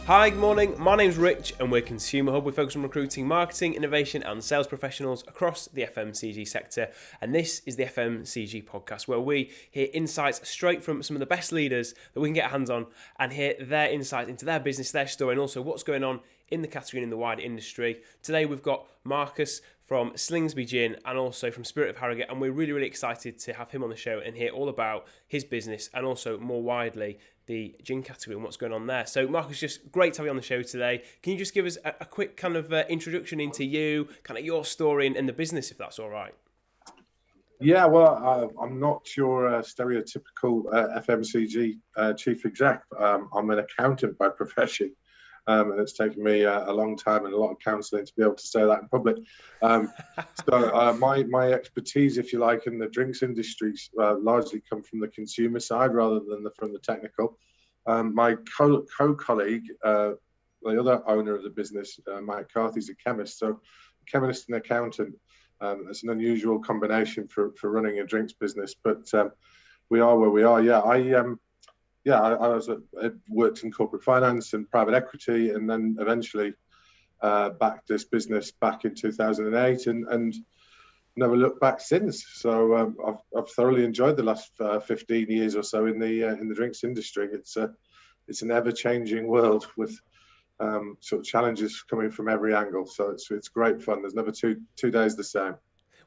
Hi, good morning. My name's Rich and we're Consumer Hub. We focus on recruiting, marketing, innovation and sales professionals across the FMCG sector. And this is the FMCG podcast where we hear insights straight from some of the best leaders that we can get our hands on and hear their insights into their business, their story and also what's going on in the category and in the wider industry. Today we've got Marcus from Slingsby Gin and also from Spirit of Harrogate, and we're really excited to have him on the show and hear all about his business and also more widely the gin category and what's going on there. So Marcus, just great to have you on the show today. Can you just give us a quick kind of introduction into you, kind of your story and the business, if that's all right? Yeah, well, I'm not your stereotypical FMCG chief exec. I'm an accountant by profession, and it's taken me a long time and a lot of counselling to be able to say that in public. My expertise, if you like, in the drinks industry largely come from the consumer side rather than from the technical. My co-colleague, the other owner of the business, Mike Carthy's a chemist, so a chemist and accountant. It's an unusual combination for running a drinks business, but we are where we are. I worked in corporate finance and private equity, and then eventually backed this business back in 2008, and never looked back since. So I've thoroughly enjoyed the last 15 years or so in the drinks industry. It's an ever-changing world with sort of challenges coming from every angle. So it's great fun. There's never two days the same.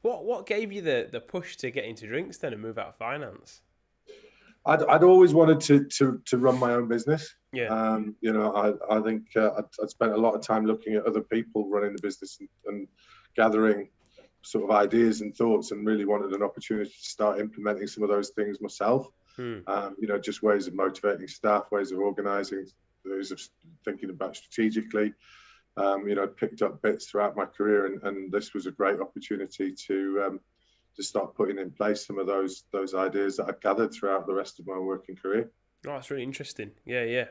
What gave you the push to get into drinks then and move out of finance? I'd always wanted to run my own business. Yeah. I think I'd spent a lot of time looking at other people running the business and gathering sort of ideas and thoughts, and really wanted an opportunity to start implementing some of those things myself. Just ways of motivating staff, ways of organising, ways of thinking about strategically. Picked up bits throughout my career, and this was a great opportunity to start putting in place some of those ideas that I gathered throughout the rest of my working career. Oh, that's really interesting. Yeah.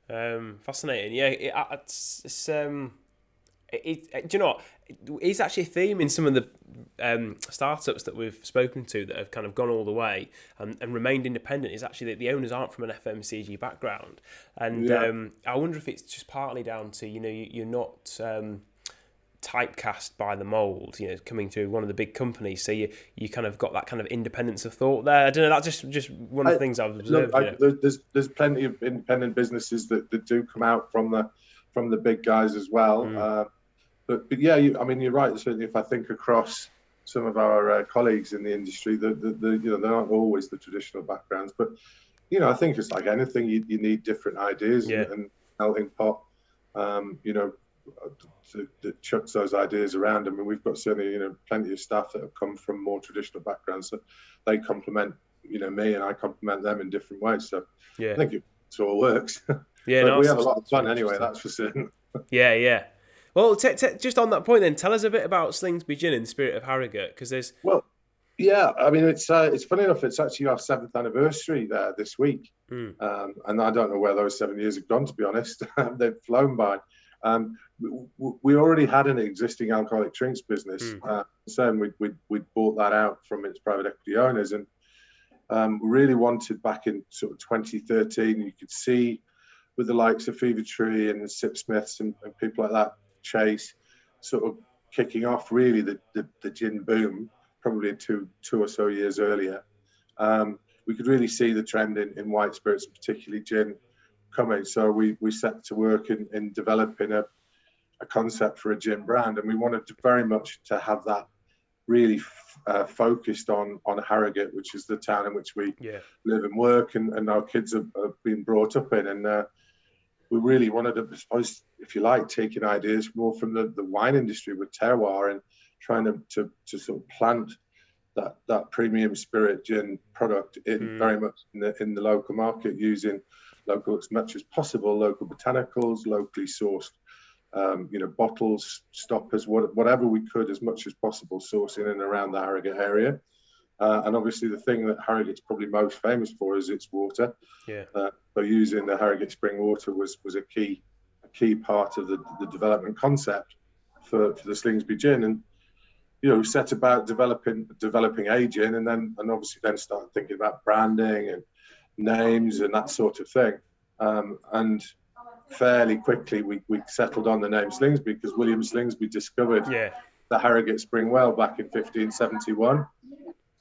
Fascinating. Yeah, do you know what? It's actually a theme in some of the startups that we've spoken to that have kind of gone all the way and remained independent. Is actually that the owners aren't from an FMCG background, and I wonder if it's just partly down to you're not typecast by the mold, coming through one of the big companies, so you kind of got that kind of independence of thought there. I don't know, that's just one of the things I've observed. There's plenty of independent businesses that do come out from the big guys as well. But yeah, you're right. Certainly, if I think across some of our colleagues in the industry, they're not always the traditional backgrounds. But I think it's like anything, you need different ideas and melting pot. That chucks those ideas around. I mean, we've got certainly plenty of staff that have come from more traditional backgrounds, so they complement me, and I complement them in different ways. So I think it all works. Yeah, but we have a lot of fun anyway. That's for certain. Yeah. Well, just on that point, then, tell us a bit about Slingsby Gin and Spirit of Harrogate, because there's. Well, yeah, I mean, it's funny enough. It's actually our 7th anniversary there this week, and I don't know where those 7 years have gone. To be honest, they've flown by. We already had an existing alcoholic drinks business, so we'd bought that out from its private equity owners, and really wanted back in sort of 2013. You could see with the likes of Fever Tree and Sip Smiths and people like that, Chase, sort of kicking off really the gin boom, probably two or so years earlier. We could really see the trend in white spirits, and particularly gin, coming. So we set to work in developing a concept for a gin brand, and we wanted to very much to have that really focused on Harrogate, which is the town in which we live and work, and our kids have been brought up in. And we really wanted to, I suppose, if you like, taking ideas more from the wine industry with terroir and trying to sort of plant that premium spirit gin product in very much in the local market, using local as much as possible, local botanicals, locally sourced bottles, stoppers, whatever we could, as much as possible, sourcing in and around the Harrogate area. And obviously the thing that Harrogate's probably most famous for is its water. So using the Harrogate spring water was a key part of the development concept for the Slingsby gin. And set about developing a gin, and obviously then start thinking about branding and names and that sort of thing. And fairly quickly we settled on the name Slingsby because William Slingsby discovered the Harrogate Spring Well back in 1571.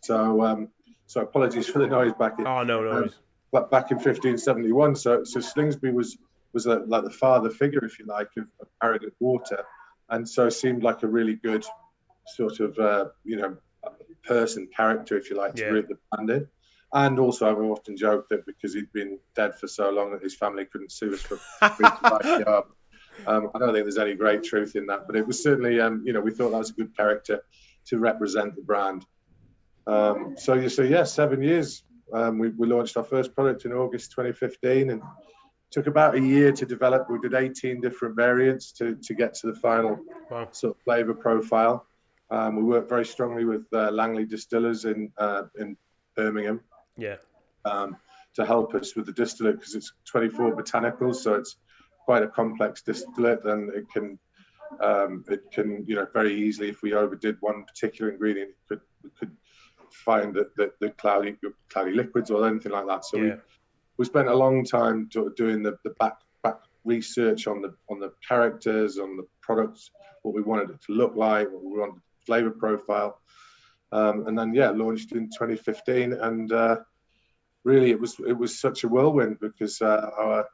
So apologies for the noise back in. Oh, no worries. But back in 1571, so Slingsby was like the father figure, if you like, of Harrogate water, and so seemed like a really good sort of character, if you like, to root the brand in. And also, I've often joked that because he'd been dead for so long that his family couldn't sue us for breach of IPR. I don't think there's any great truth in that, but it was certainly, we thought that was a good character to represent the brand. So 7 years. We launched our first product in August 2015 and took about a year to develop. We did 18 different variants to get to the final sort of flavour profile. We worked very strongly with Langley Distillers in Birmingham to help us with the distillate because it's 24 botanicals, so it's quite a complex distillate, and it can very easily, if we overdid one particular ingredient, we could find that the cloudy liquids or anything like that. So we spent a long time doing the back research on the characters, on the products, what we wanted it to look like, what we wanted the flavor profile, and then launched in 2015. And really, it was such a whirlwind because our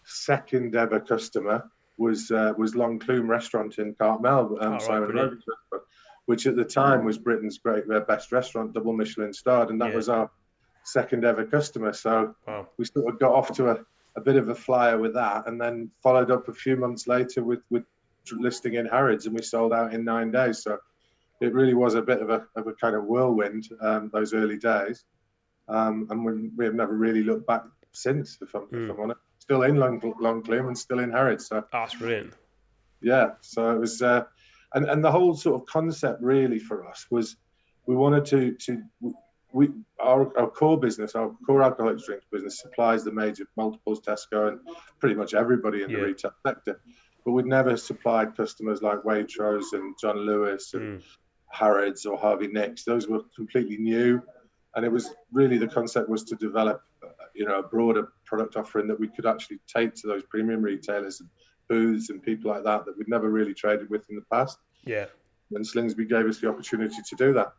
second ever customer was Longclume Restaurant in Cartmel, Simon Rogan's restaurant, which at the time was Britain's best restaurant, double Michelin starred, and that was our second ever customer. So we sort of got off to a bit of a flyer with that, and then followed up a few months later with listing in Harrods, and we sold out in 9 days. So it really was a bit of a kind of whirlwind those early days, and we have never really looked back since. If I'm honest, still in Longclume and still in Harrods. So that's brilliant. Yeah, so it was. And the whole sort of concept really for us was we wanted our core business, our core alcoholic drinks business supplies the major multiples, Tesco and pretty much everybody in the retail sector. But we'd never supplied customers like Waitrose and John Lewis and Harrods or Harvey Nicks. Those were completely new. And it was really, the concept was to develop, a broader product offering that we could actually take to those premium retailers and booths and people like that we'd never really traded with in the past. And Slingsby gave us the opportunity to do that.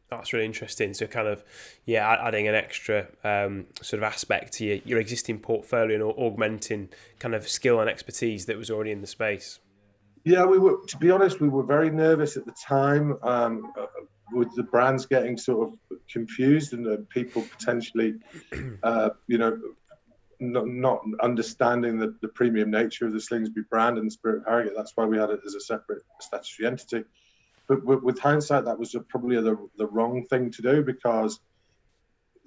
That's really interesting. So kind of, adding an extra sort of aspect to your existing portfolio and augmenting kind of skill and expertise that was already in the space. Yeah, to be honest, we were very nervous at the time with the brands getting sort of confused and people potentially, not understanding the premium nature of the Slingsby brand and the Spirit of Harrogate. That's why we had it as a separate statutory entity. But with hindsight, that was probably the wrong thing to do, because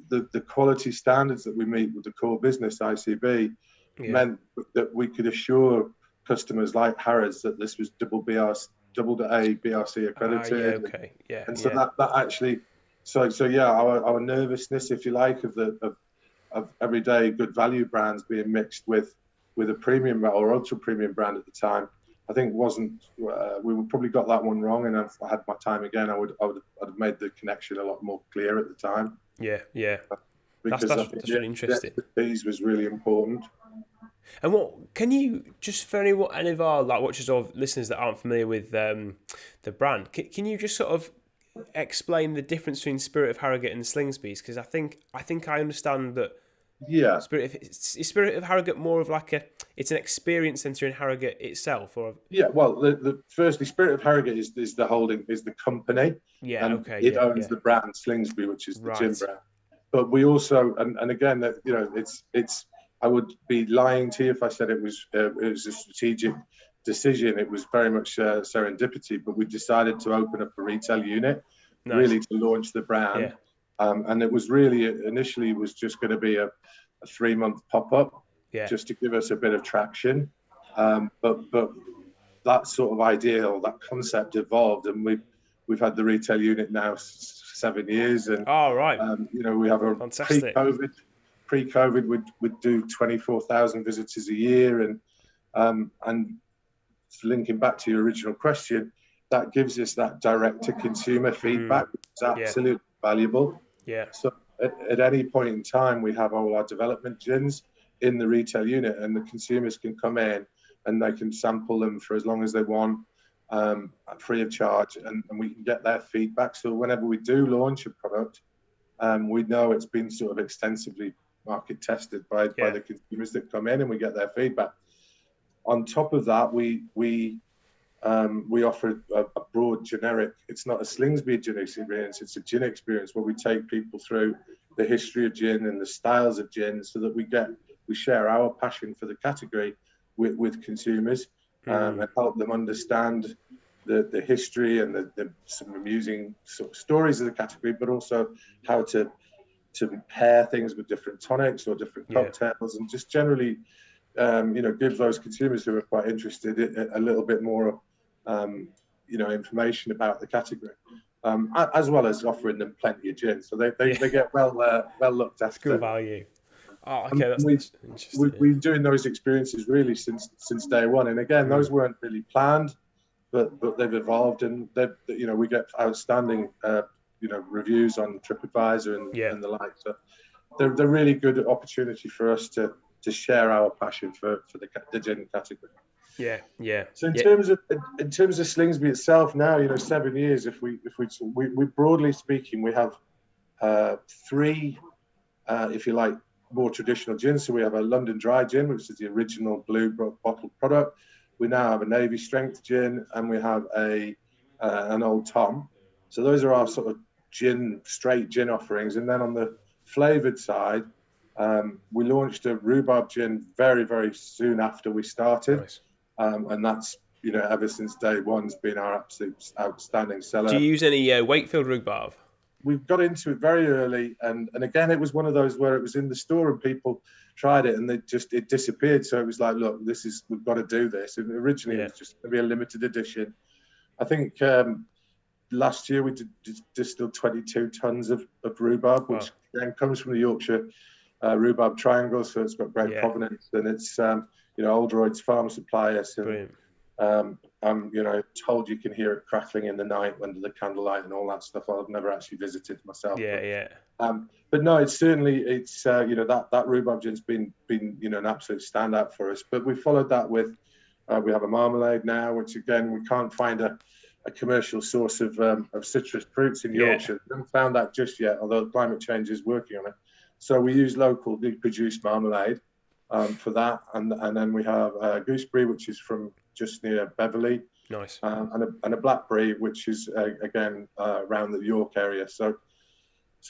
the quality standards that we meet with the core business, ICB, meant that we could assure customers like Harrods that this was double A BRC accredited. So that actually, our nervousness, if you like, of everyday good value brands being mixed with a premium or ultra premium brand at the time, I think wasn't. We would probably got that one wrong. And if I had my time again, I'd have made the connection a lot more clear at the time. Because that's really interesting. The expertise was really important. And what can you just, for any of our watchers or listeners that aren't familiar with the brand, can you just sort of explain the difference between Spirit of Harrogate and Slingsby's? Because I think I understand that. Is Spirit of Harrogate more of it's an experience centre in Harrogate itself, or? Firstly, Spirit of Harrogate is the company. It owns the brand Slingsby, which is the gin brand. But we also, and again, it's. I would be lying to you if I said it was a strategic decision. It was very much serendipity, but we decided to open up a retail unit, really to launch the brand. And it was really, initially, it was just going to be a 3-month pop-up, just to give us a bit of traction. But that sort of idea or that concept evolved, and we've had the retail unit now 7 years. And we have a fantastic. Pre-COVID, we'd do 24,000 visitors a year, and linking back to your original question, that gives us that direct-to-consumer feedback, which is absolutely valuable. So at any point in time, we have all our development gins, in the retail unit, and the consumers can come in and they can sample them for as long as they want, free of charge, and we can get their feedback. So whenever we do launch a product, we know it's been sort of extensively market tested by the consumers that come in, and we get their feedback. On top of that, we offer a broad generic. It's not a Slingsby gin experience; it's a gin experience where we take people through the history of gin and the styles of gin, so that we share our passion for the category with consumers, and help them understand the history and some amusing sort of stories of the category, but also how to pair things with different tonics or different cocktails, and just generally, give those consumers who are quite interested a little bit more, information about the category, as well as offering them plenty of gin, so they get well looked after. It's good value. Oh, okay, that's interesting. We've been doing those experiences really since day one, and again, those weren't really planned, but they've evolved, and we get outstanding reviews on TripAdvisor and the like. So they're really good opportunity for us to share our passion for the gin category. Yeah. So in terms of Slingsby itself, now 7 years. If we broadly speaking, we have three, if you like, more traditional gins. So we have a London Dry Gin, which is the original blue bottled product. We now have a Navy Strength Gin, and we have an Old Tom. So those are our sort of straight gin offerings. And then on the flavoured side, we launched a rhubarb gin very, very soon after we started. Nice. And that's, ever since day one's been our absolute outstanding seller. Do you use any Wakefield rhubarb? We've got into it very early, and again, it was one of those where it was in the store and people tried it and it disappeared. So it was like, look, we've got to do this. And originally it was just going to be a limited edition. I think last year we distilled 22 tons of rhubarb, which again comes from the Yorkshire rhubarb triangle, so it's got great provenance, and it's Old Droid's farm supplier. So I'm told you can hear it crackling in the night under the candlelight and all that stuff. I've never actually visited myself. But no, it's that rhubarb gin's been an absolute standout for us. But we followed that with we have a marmalade now, which again we can't find a commercial source of citrus fruits in Yorkshire. We haven't found that just yet, although climate change is working on it. So we use locally produced marmalade for that, and then we have gooseberry, which is from just near Beverley. Nice. And a blackberry, which is again around the York area. So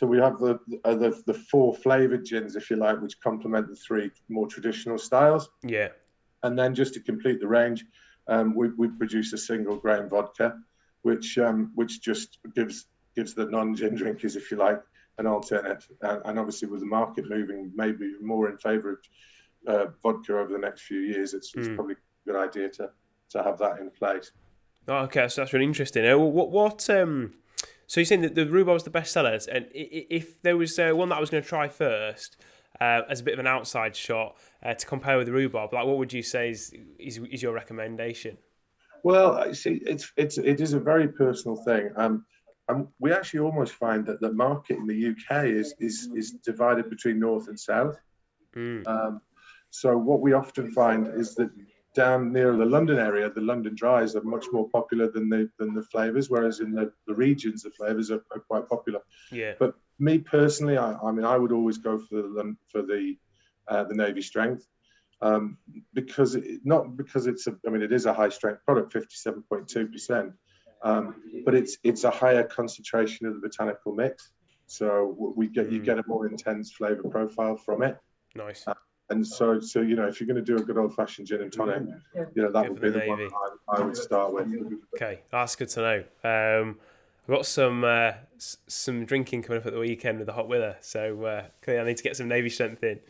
we have the four flavoured gins, if you like, which complement the three more traditional styles. Yeah. And then just to complete the range, we produce a single grain vodka, which just gives the non-gin drinkers, if you like, an alternate. And obviously, with the market moving maybe more in favour of vodka over the next few years, it's probably a good idea to have that in place. Oh, okay, so that's really interesting. So you're saying that the rhubarb was the best sellers, and if there was one that I was going to try first, as a bit of an outside shot to compare with the rhubarb, like what would you say is your recommendation? Well, see, it is a very personal thing. We actually almost find that the market in the UK is divided between north and south. So what we often find is that down near the London area, the London Dries are much more popular than the flavours, whereas in the regions, the flavours are quite popular. Yeah. But me personally, I would always go for the Navy Strength, because it is a high strength product, 57.2%, but it's a higher concentration of the botanical mix, so you get a more intense flavour profile from it. Nice. And so if you're going to do a good old-fashioned gin and tonic, that would be the one I would start with. Okay, that's good to know. I've got some drinking coming up at the weekend with the hot weather, so clearly I need to get some Navy Strength in.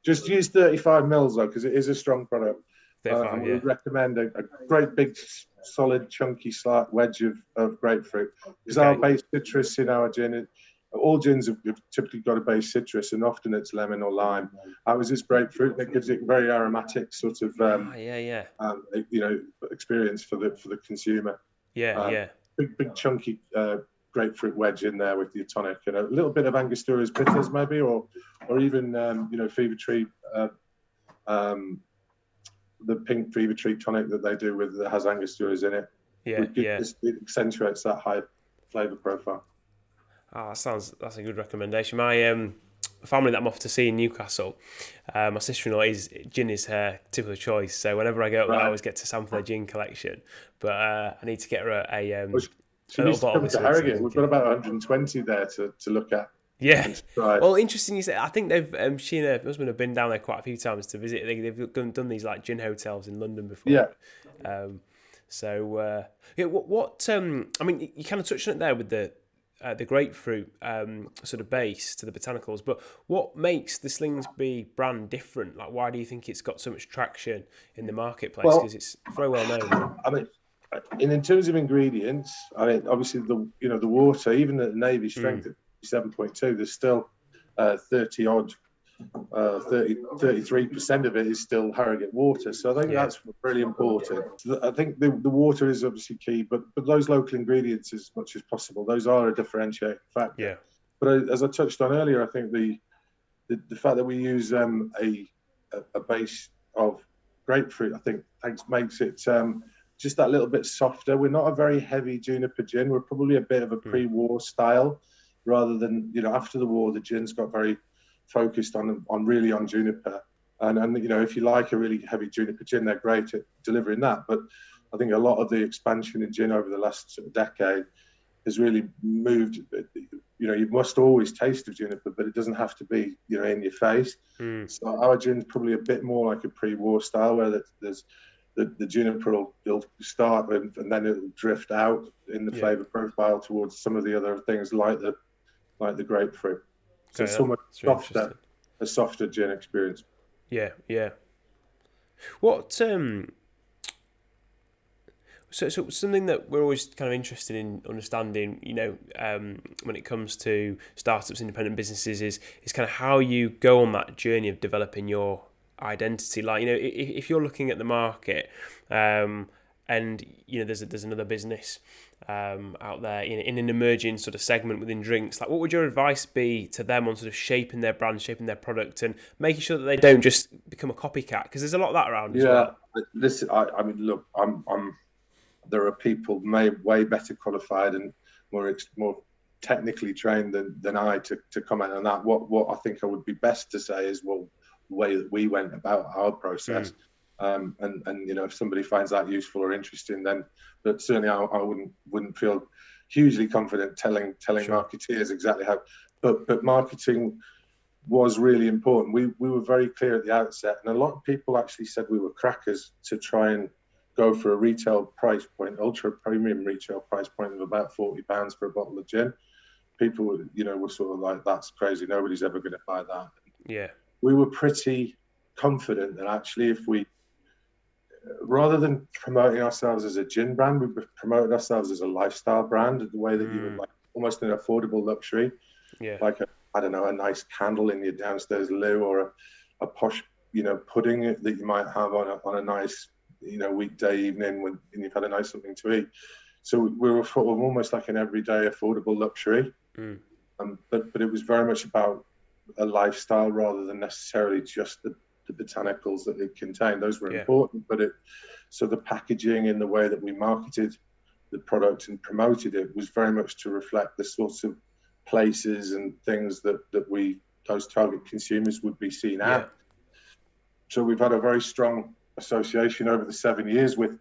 Just use 35 mils though, because it is a strong product. 35, we would recommend a great big, solid, chunky wedge of grapefruit. Because our base citrus in our gin, all gins have typically got a base citrus, and often it's lemon or lime. Ours is grapefruit, and it gives it very aromatic sort of experience for the consumer. Big chunky grapefruit wedge in there with your tonic, and a little bit of Angostura's bitters maybe, or or even Fever Tree, the pink Fever Tree tonic that they do that has Angosturas in it. It accentuates that high flavour profile. Oh, that's a good recommendation. My family that I'm off to see in Newcastle, my sister-in-law gin is her typical choice. So whenever I go up there, I always get to sample their gin collection. But I need to get her a little bottle to Harrogate. We've got about 120 there to look at. Yeah. Well, interesting you say. I think they've she and her husband have been down there quite a few times to visit. They've done these like gin hotels in London before. Yeah. What I mean, you kind of touched on it there with the grapefruit sort of base to the botanicals, but what makes the Slingsby brand different? Like, why do you think it's got so much traction in the marketplace? Because it's very well known. I mean, in terms of ingredients, I mean, obviously the water, even at the Navy strength at 7.2, there's still 33% of it is still Harrogate water. So I think that's really important. I think the water is obviously key, but those local ingredients as much as possible, those are a differentiating factor. Yeah. But as I touched on earlier, I think the fact that we use a base of grapefruit, I think makes it just that little bit softer. We're not a very heavy juniper gin. We're probably a bit of a pre-war style, rather than after the war the gins got very focused on juniper, and if you like a really heavy juniper gin, they're great at delivering that. But I think a lot of the expansion in gin over the last decade has really moved. You must always taste of juniper, but it doesn't have to be in your face. So our gin's probably a bit more like a pre-war style, where there's the juniper will start and then it'll drift out in the flavour profile towards some of the other things like the grapefruit. So it's somewhat softer, a softer gin experience. Yeah. What so something that we're always kind of interested in understanding, when it comes to startups, independent businesses, is kind of how you go on that journey of developing your identity. Like, if you're looking at the market, and there's another business out there in an emerging sort of segment within drinks, like, what would your advice be to them on sort of shaping their brand, shaping their product, and making sure that they don't just become a copycat? Because there's a lot of that around as well. Listen, I mean, look, there are people way better qualified and more technically trained than I to comment on that. What I think I would be best to say is, well, the way that we went about our process. And if somebody finds that useful or interesting, then but certainly I wouldn't feel hugely confident telling marketeers exactly how. But marketing was really important. We were very clear at the outset, and a lot of people actually said we were crackers to try and go for a retail price point, ultra premium retail price point of about £40 for a bottle of gin. People were sort of like, that's crazy. Nobody's ever going to buy that. Yeah. We were pretty confident that actually, if we, rather than promoting ourselves as a gin brand, we promoted ourselves as a lifestyle brand, the way that you would like almost an affordable luxury, like a nice candle in your downstairs loo, or a posh, pudding that you might have on a nice, weekday evening when you've had a nice something to eat. So we were sort of almost like an everyday affordable luxury, but it was very much about a lifestyle rather than necessarily just the botanicals that it contained. Those were important, but so the packaging and the way that we marketed the product and promoted it was very much to reflect the sorts of places and things that those target consumers would be seen at. So we've had a very strong association over the 7 years with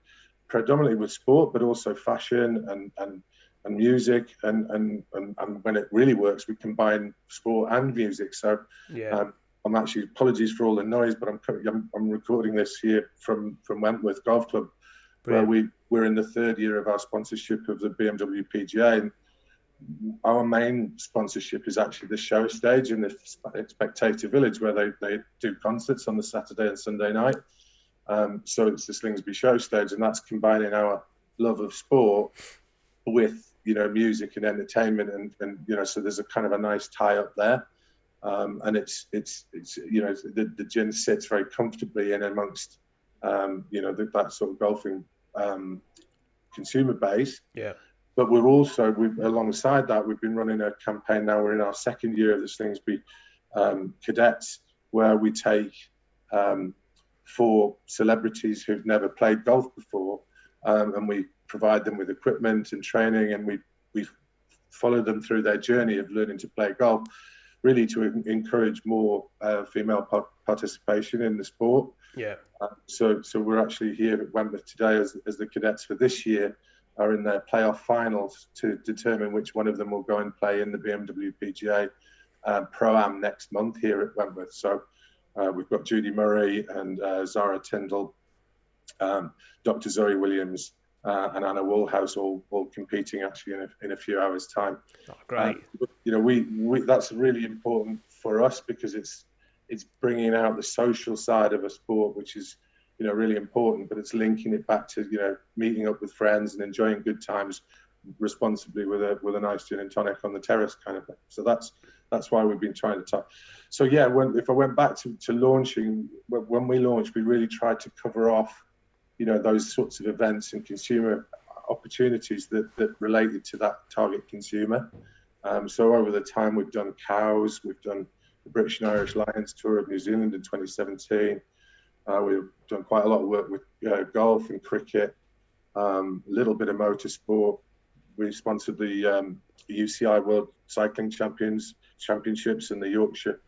predominantly with sport, but also fashion and music, and when it really works, we combine sport and music. So I'm actually, apologies for all the noise, but I'm recording this here from Wentworth Golf Club. Brilliant. Where we're in the third year of our sponsorship of the BMW PGA, and our main sponsorship is actually the show stage in the Spectator Village, where they do concerts on the Saturday and Sunday night. So it's the Slingsby show stage, and that's combining our love of sport with music and entertainment, and so there's a kind of a nice tie up there, and it's the gin sits very comfortably in amongst that sort of golfing consumer base. But alongside that, we've been running a campaign now. We're in our second year of the Slingsby cadets, where we take 4 celebrities who've never played golf before, and we provide them with equipment and training, and we follow them through their journey of learning to play golf, really to encourage more female participation in the sport. Yeah. So we're actually here at Wentworth today as the cadets for this year are in their playoff finals to determine which one of them will go and play in the BMW PGA Pro-Am next month here at Wentworth. So we've got Judy Murray and Zara Tyndall, Dr. Zoe Williams, and Anna Woolhouse all competing actually in a few hours' time. Oh, great. You know, we that's really important for us because it's bringing out the social side of a sport, which is, you know, really important, but it's linking it back to, you know, meeting up with friends and enjoying good times responsibly with a nice gin and tonic on the terrace kind of thing. So that's why we've been trying to talk. So yeah, if I went back to launching, when we launched, we really tried to cover off, you know, those sorts of events and consumer opportunities that related to that target consumer. So over the time, we've done cows, we've done the British and Irish Lions Tour of New Zealand in 2017. We've done quite a lot of work with golf and cricket, a little bit of motorsport. We sponsored the UCI World Cycling Championships and the Yorkshire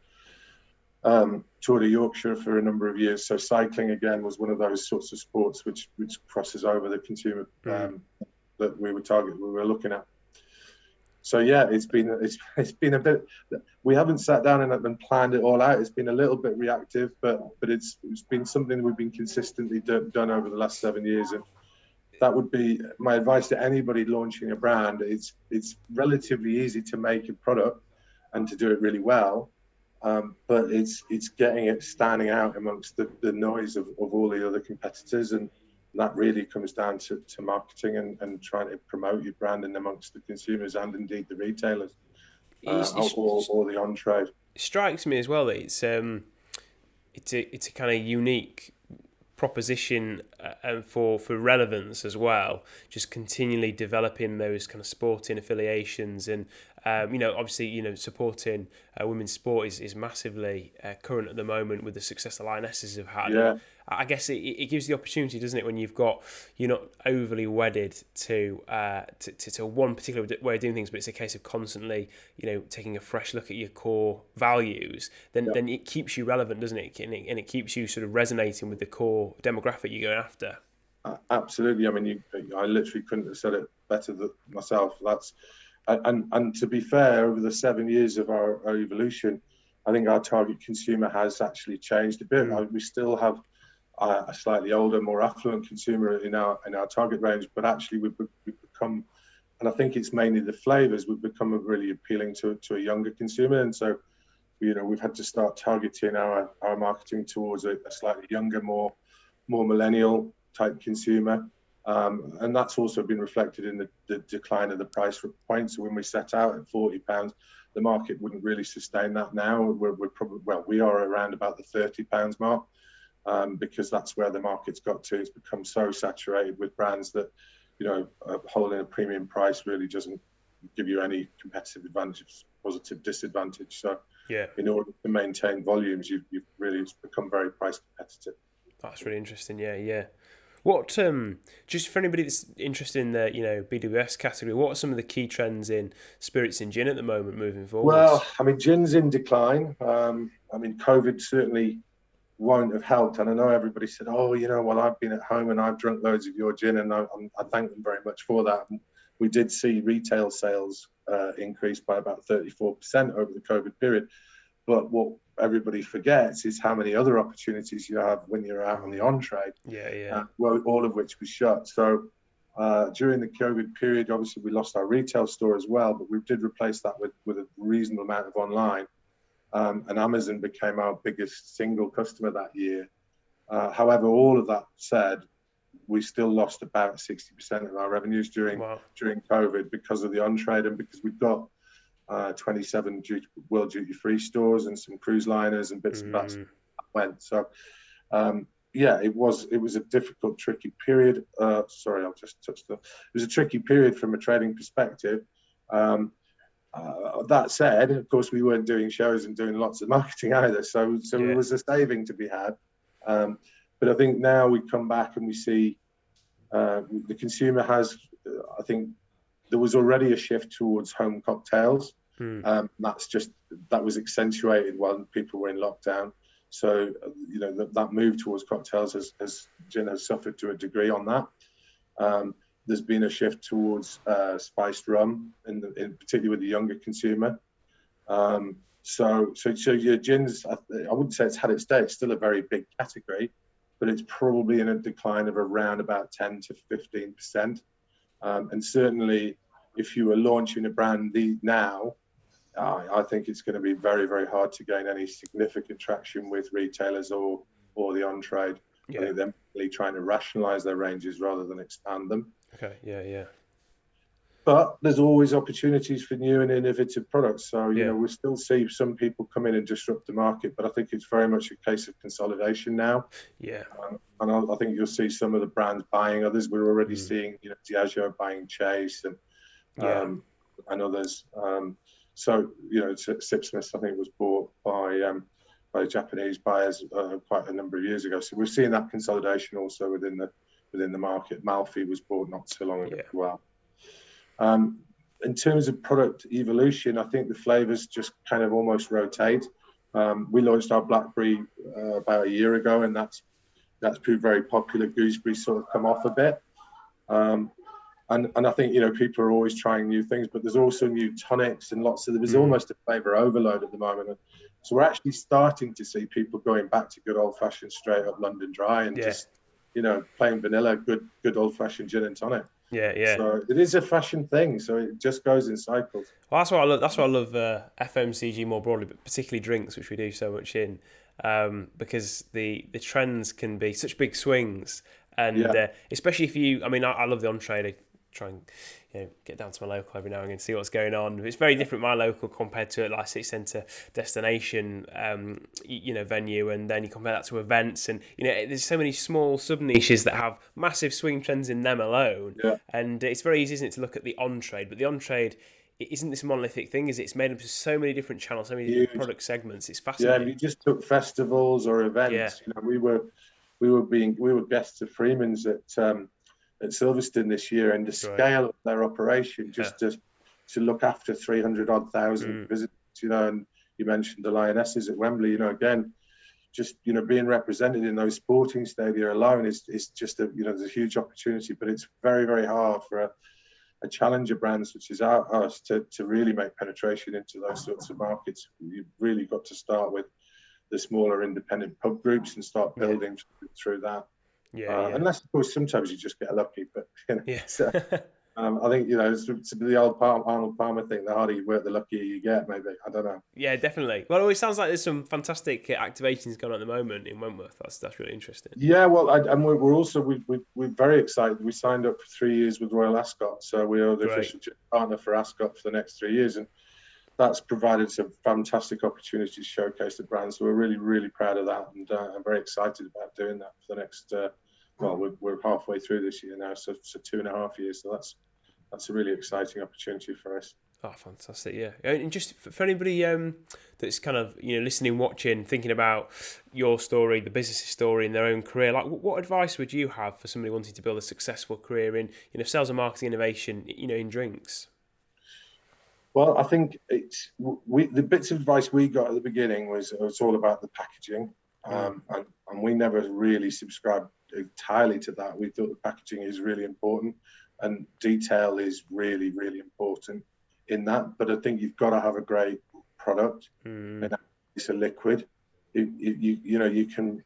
Tour de Yorkshire for a number of years. So cycling again was one of those sorts of sports which crosses over the consumer that we were looking at. So yeah, it's been a bit. We haven't sat down and planned it all out. It's been a little bit reactive, but it's been something we've been consistently done over the last 7 years, and that would be my advice to anybody launching a brand. It's relatively easy to make a product and to do it really well, but it's getting it standing out amongst the noise of all the other competitors, and that really comes down to marketing and trying to promote your brand in amongst the consumers and indeed the retailers or the on-trade. It strikes me as well that it's a kind of unique proposition for relevance as well, just continually developing those kind of sporting affiliations and obviously supporting women's sport is massively current at the moment with the success the Lionesses have had. Yeah. I guess it gives the opportunity, doesn't it, when you're not overly wedded to one particular way of doing things, but it's a case of constantly, taking a fresh look at your core values. Then it keeps you relevant, doesn't it? And it keeps you sort of resonating with the core demographic you're going after. Absolutely. I mean, I literally couldn't have said it better myself. And to be fair, over the 7 years of our evolution, I think our target consumer has actually changed a bit. We still have a slightly older, more affluent consumer in our target range, but actually we've become, and I think it's mainly the flavors, we've become really appealing to a younger consumer, and so we've had to start targeting our marketing towards a slightly younger, more millennial type consumer, and that's also been reflected in the decline of the price point. So when we set out at £40, the market wouldn't really sustain that now. We're probably, we are around about the £30 mark. Because that's where the market's got to. It's become so saturated with brands that, holding a premium price really doesn't give you any competitive advantage, positive disadvantage. So in order to maintain volumes, you've really become very price competitive. That's really interesting. Yeah. What, just for anybody that's interested in the, BWS category, what are some of the key trends in spirits and gin at the moment moving forward? Well, I mean, gin's in decline. COVID certainly won't have helped, and I know everybody said, I've been at home and I've drunk loads of your gin, and I thank them very much for that. And we did see retail sales increase by about 34% over the COVID period, but what everybody forgets is how many other opportunities you have when you're out on the on-trade, all of which was shut. So during the COVID period, obviously we lost our retail store as well, but we did replace that with a reasonable amount of online. And Amazon became our biggest single customer that year. However, all of that said, we still lost about 60% of our revenues during COVID because of the on-trade, and because we've got 27 World Duty Free stores and some cruise liners and bits and bats that went. So, it was a difficult, tricky period. Sorry, I'll just touch that. It was a tricky period from a trading perspective. That said, of course, we weren't doing shows and doing lots of marketing either, so there was a saving to be had. But I think now we come back and we see the consumer has. I think there was already a shift towards home cocktails. That was accentuated while people were in lockdown. So that move towards cocktails has gin has suffered to a degree on that. There's been a shift towards spiced rum, in particularly with the younger consumer. So your gins, I wouldn't say it's had its day. It's still a very big category, but it's probably in a decline of around about 10 to 15%. And certainly, if you were launching a brand now, I think it's going to be very, very hard to gain any significant traction with retailers or the on-trade. I think they're really trying to rationalise their ranges rather than expand them. Okay, yeah. But there's always opportunities for new and innovative products. So, we still see some people come in and disrupt the market, but I think it's very much a case of consolidation now. Yeah. And I think you'll see some of the brands buying others. We're already seeing, Diageo buying Chase and others. So, Sipsmith, I think, was bought by Japanese buyers quite a number of years ago. So we're seeing that consolidation also within the market. Malfi was bought not so long ago as well. In terms of product evolution, I think the flavors just kind of almost rotate. We launched our blackberry about a year ago, and that's proved very popular. Gooseberry sort of come off a bit. And I think, people are always trying new things, but there's also new tonics and there's almost a flavor overload at the moment. And so we're actually starting to see people going back to good old fashioned straight up London Dry and just, plain vanilla, good old fashioned gin and tonic. Yeah. So it is a fashion thing. So it just goes in cycles. Well, that's what I love. That's why I love FMCG more broadly, but particularly drinks, which we do so much in, because the trends can be such big swings, and especially if you. I mean, I love the on-trade. I try and get down to my local every now and again, see what's going on. It's very different my local compared to like city centre destination, venue, and then you compare that to events, and there's so many small sub niches that have massive swing trends in them alone. And it's very easy, isn't it, to look at the on trade, but the on trade isn't this monolithic thing, is it? It's made up of so many different channels, so many different product segments. It's fascinating. Yeah, if you just took festivals or events, we were guests of Freeman's at Silverstone this year, and the scale of their operation just to look after 300,000 visitors, and you mentioned the Lionesses at Wembley, again, just, being represented in those sporting stadia alone is just there's a huge opportunity, but it's very, very hard for a challenger brand such as ours to really make penetration into those sorts of markets. You've really got to start with the smaller independent pub groups and start building through that. Unless, of course, sometimes you just get lucky. But I think it's the old Arnold Palmer thing: the harder you work, the luckier you get. Maybe, I don't know. Yeah, definitely. Well, it sounds like there's some fantastic activations going on at the moment in Wentworth. That's really interesting. Yeah, well, and we're also we're very excited. We signed up for 3 years with Royal Ascot, so we are the official partner for Ascot for the next 3 years, and that's provided some fantastic opportunities to showcase the brand. So we're really, really proud of that, and I'm very excited about doing that for the next. We're halfway through this year now, so 2.5 years. So that's a really exciting opportunity for us. Oh, fantastic! Yeah, and just for anybody that's kind of listening, watching, thinking about your story, the business's story in their own career, like what advice would you have for somebody wanting to build a successful career in sales and marketing innovation, in drinks? Well, I think the bits of advice we got at the beginning was all about the packaging, and we never really subscribed entirely to that. We thought the packaging is really important, and detail is really, really important in that. But I think you've got to have a great product, and it's a liquid. You can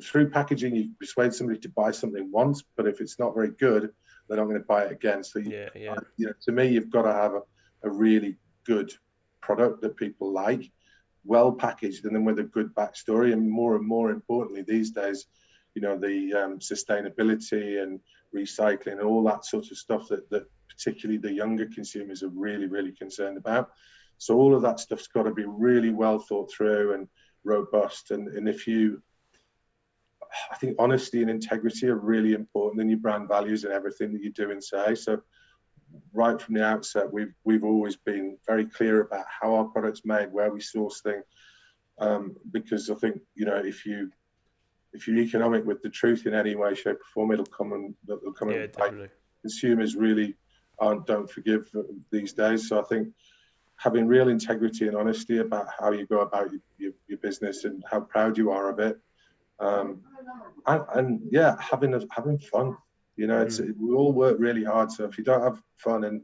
through packaging you persuade somebody to buy something once, but if it's not very good, they're not going to buy it again. So to me, you've got to have a really good product that people like, well packaged, and then with a good backstory, and more importantly these days, the sustainability and recycling and all that sort of stuff that particularly the younger consumers are really, really concerned about. So all of that stuff's got to be really well thought through and robust, and I think honesty and integrity are really important in your brand values and everything that you do and say. So right from the outset, we've always been very clear about how our product's made, where we source things, because I think, you know, if you're economic with the truth in any way, shape, or form, it'll come and definitely. Consumers really don't forgive these days. So I think having real integrity and honesty about how you go about your business and how proud you are of it, and yeah, having fun. You know, we all work really hard. So if you don't have fun, and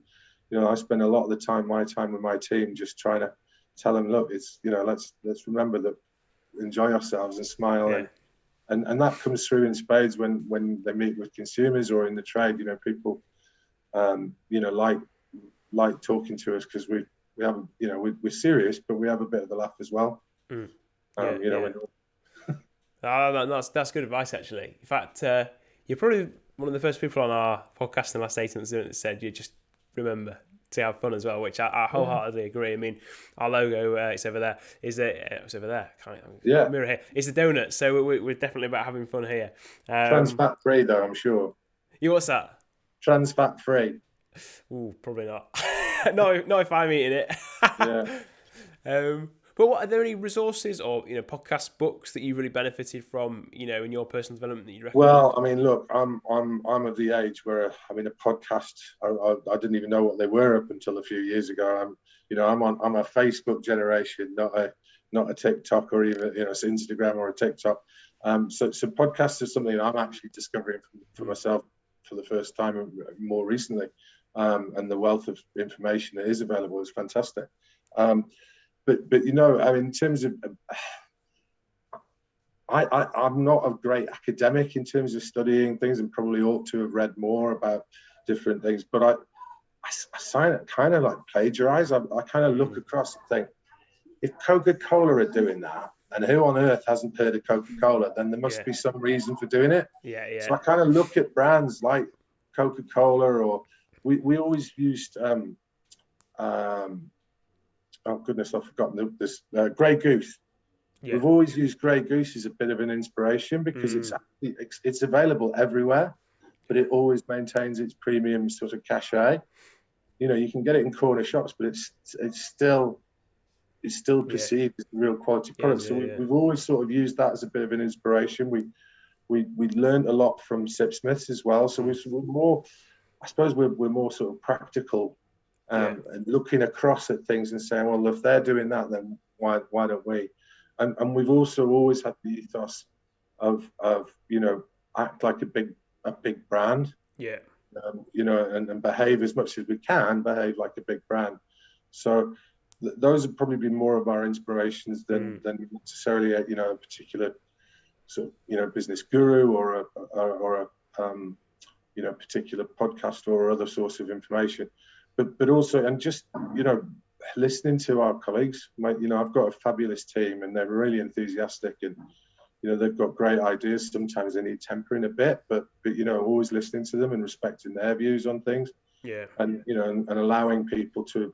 you know, I spend a lot of my time with my team, just trying to tell them, look, it's, you know, let's remember that, enjoy ourselves and smile, and that comes through in spades when they meet with consumers or in the trade. You know, people, you know, like talking to us because we have, you know, we're serious, but we have a bit of a laugh as well. You know, that's good advice, actually. In fact, you're probably one of the first people on our podcast in the last 8 months that said you just remember to have fun as well, which I wholeheartedly agree. I mean, our logo, it's over there. It's over there. Mirror here. It's the donut, so we're definitely about having fun here. Trans fat free, though, I'm sure. What's that? Trans fat free. Ooh, probably not. not if I'm eating it. Yeah. But what, are there any resources or, you know, podcast, books that you really benefited from, you know, in your personal development that you recommend? Well, I mean, look, I'm of the age where, I mean, a podcast, I didn't even know what they were up until a few years ago. I'm a Facebook generation, not a TikTok or even, you know, Instagram or a TikTok. So podcasts is something I'm actually discovering for myself for the first time more recently. And the wealth of information that is available is fantastic. But you know, I mean, in terms of, I'm not a great academic in terms of studying things, and probably ought to have read more about different things. But I kind of like plagiarize. I kind of look across and think, if Coca-Cola are doing that, and who on earth hasn't heard of Coca-Cola, then there must be some reason for doing it. So I kind of look at brands like Coca-Cola, or we always used oh goodness, I've forgotten this. Grey Goose. We've always used Grey Goose as a bit of an inspiration because it's available everywhere, but it always maintains its premium sort of cachet. You know, you can get it in corner shops, but it's still perceived as a real quality product. We've always sort of used that as a bit of an inspiration. We learned a lot from Sip Smiths as well. So we're more, I suppose we're more sort of practical. And looking across at things and saying, well, if they're doing that, then why don't we? And we've also always had the ethos of you know, act like a big brand. You know, and behave as much as we can, behave like a big brand. So those have probably been more of our inspirations than necessarily a, you know, a particular sort of, you know, business guru or a you know, particular podcast or other source of information. But also, and just, you know, listening to our colleagues. You know, I've got a fabulous team, and they're really enthusiastic, and you know, they've got great ideas. Sometimes they need tempering a bit, but you know, always listening to them and respecting their views on things. And you know, and allowing people to,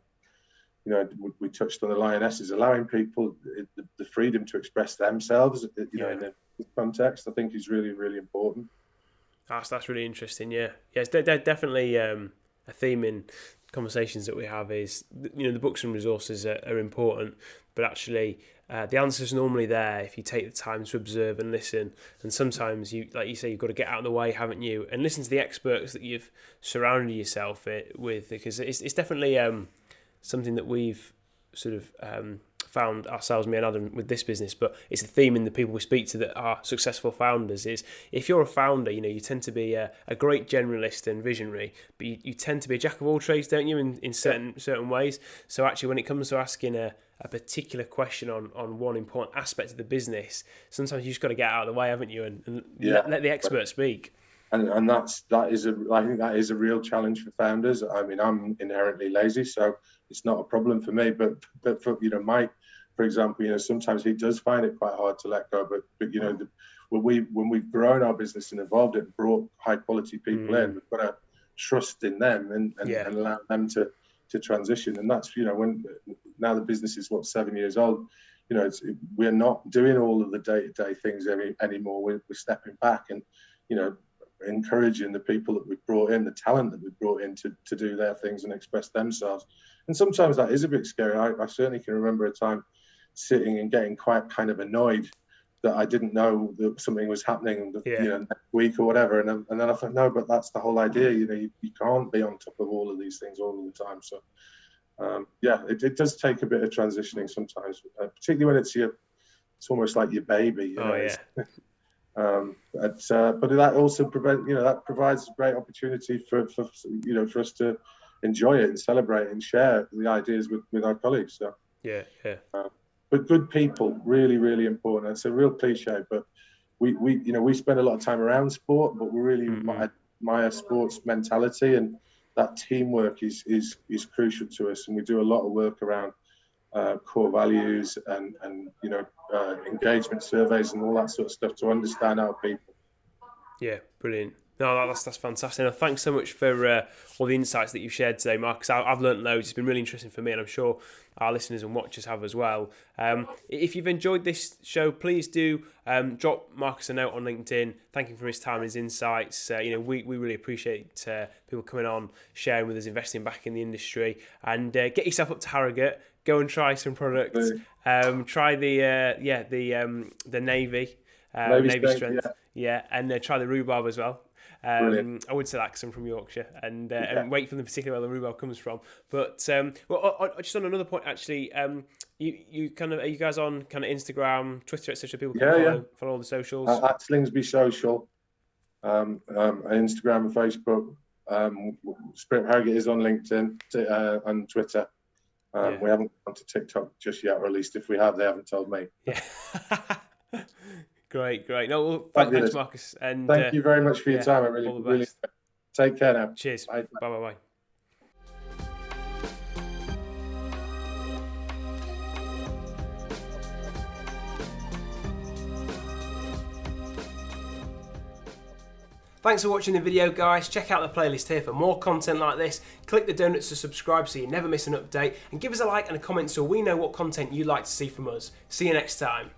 you know, we touched on the lionesses, allowing people the freedom to express themselves. You know, in the context, I think is really, really important. That's really interesting. It's definitely a theme in conversations that we have is, you know, the books and resources are important, but actually the answer's normally there if you take the time to observe and listen. And sometimes, you, like you say, you've got to get out of the way, haven't you, and listen to the experts that you've surrounded yourself with, because it's definitely something that we've sort of found ourselves, me and Adam, with this business, but it's a theme in the people we speak to that are successful founders. Is if you're a founder, you know, you tend to be a great generalist and visionary, but you tend to be a jack of all trades, don't you, in certain ways. So actually, when it comes to asking a particular question on one important aspect of the business, sometimes you just got to get out of the way, haven't you, and let the expert speak. And I think that is a real challenge for founders. I mean, I'm inherently lazy, so it's not a problem for me. But for, you know, Mike, for example, you know, sometimes he does find it quite hard to let go. But you know, when we've grown our business and evolved it, brought high quality people in, we've got to trust in them and allow them to transition. And that's, you know, when now the business is 7 years old. You know, we're not doing all of the day-to-day things anymore. We're stepping back, and you know, encouraging the people that we've brought in, the talent that we've brought in to do their things and express themselves. And sometimes that is a bit scary. I certainly can remember a time sitting and getting quite kind of annoyed that I didn't know that something was happening, next week or whatever. And then I thought, no, but that's the whole idea. You can't be on top of all of these things all the time. So, it does take a bit of transitioning sometimes, particularly when it's almost like your baby. But that also provides a great opportunity for us to enjoy it and celebrate and share the ideas with our colleagues. So but good people, really, really important. It's a real cliche, but we spend a lot of time around sport, but we really admire sports mentality, and that teamwork is crucial to us. And we do a lot of work around core values and engagement surveys and all that sort of stuff to understand our people. Yeah, brilliant. No, that's fantastic. And thanks so much for all the insights that you've shared today, Marcus. I've learned loads. It's been really interesting for me, and I'm sure our listeners and watchers have as well. If you've enjoyed this show, please do drop Marcus a note on LinkedIn, thank him for his time and his insights. We really appreciate people coming on, sharing with us, investing back in the industry, and get yourself up to Harrogate. Go and try some products. Try the Navy strength. And try the rhubarb as well. I would say that because I'm from Yorkshire, and wait for them, particularly where the rhubarb comes from. But just on another point, actually, you are you guys on kind of Instagram, Twitter, etc. People can follow all the socials. At Slingsby Social, Instagram and Facebook. Spirit Harrogate is on LinkedIn and Twitter. We haven't gone to TikTok just yet, or at least if we have, they haven't told me. Yeah. Great. No, well, thanks, Marcus. And thank you very much for your time. I really take care now. Cheers. Bye. Thanks for watching the video, guys. Check out the playlist here for more content like this. Click the donuts to subscribe so you never miss an update, and give us a like and a comment so we know what content you'd like to see from us. See you next time.